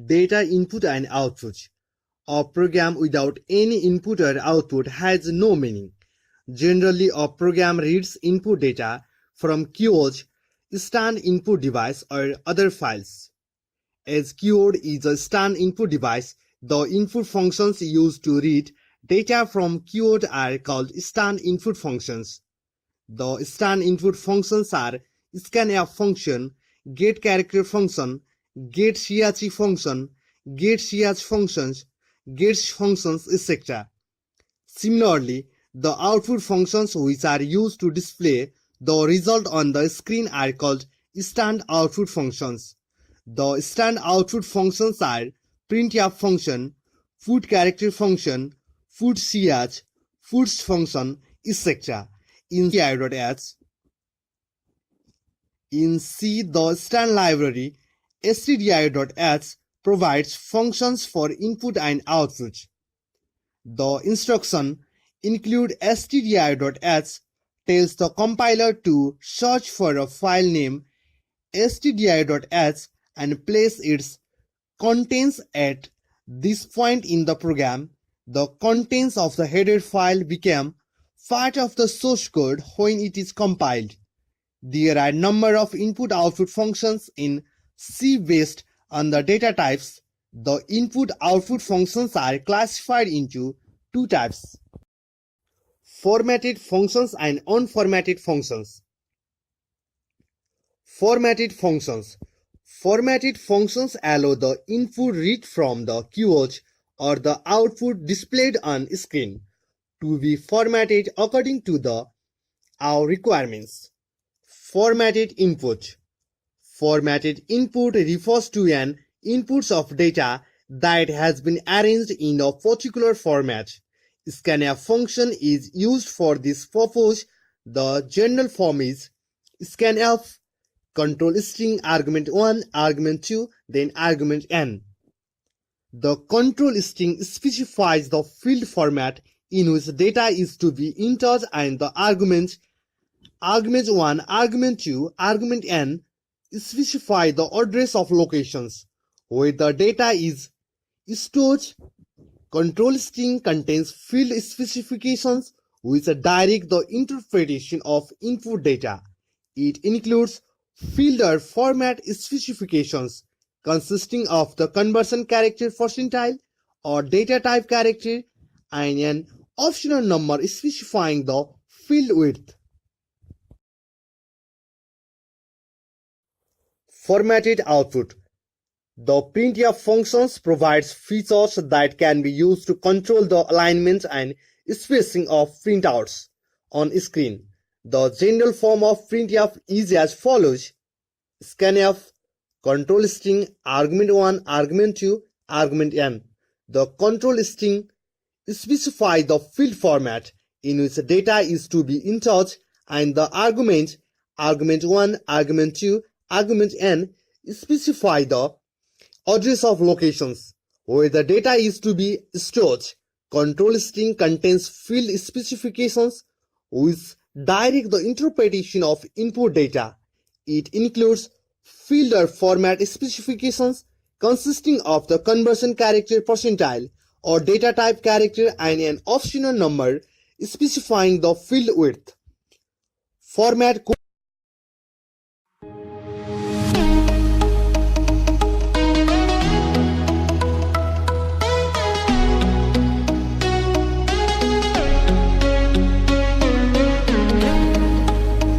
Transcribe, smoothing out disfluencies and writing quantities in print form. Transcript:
Data input and output. A program without any input or output has no meaning. Generally, a program reads input data from keywords, stand input device, or other files. As keyword is a stand input device, the input functions used to read data from keyword are called stand input functions. The stand input functions are scanf function, getCharacter function, getCHE function, getCH functions, gets functions, etc. Similarly, the output functions which are used to display the result on the screen are called stand output functions. The stand output functions are printf function, putCharacter function, putch, puts function, etc. In C, the stand library stdio.h provides functions for input and output. The instruction include stdio.h tells the compiler to search for a file name stdio.h and place its contents at this point in the program. The contents of the header file become part of the source code when it is compiled. There are a number of input-output functions in C based on the data types. The input-output functions are classified into two types: formatted functions and unformatted functions. Formatted functions. Formatted functions allow the input read from the keywords or the output displayed on screen to be formatted according to our requirements. Formatted input. Formatted input refers to an input of data that has been arranged in a particular format. Scanf function is used for this purpose. The general form is scanf control string argument 1, argument 2, then argument n. The control string specifies the field format in which data is to be entered, and the argument 1, argument 2, argument n specify the address of locations where the data is stored. Control string contains field specifications which direct the interpretation of input data. It includes field or format specifications consisting of the conversion character percentile or data type character and an optional number specifying the field width. Formatted output. The printf functions provides features that can be used to control the alignment and spacing of printouts on screen. The general form of printf is as follows: scanf control string argument 1, argument 2, argument n. The control string specifies the field format in which data is to be entered, and the argument 1, argument 2, argument n specify the address of locations where the data is to be stored. Control string contains field specifications which direct the interpretation of input data. It includes field or format specifications consisting of the conversion character percentile or data type character and an optional number specifying the field width. Format code.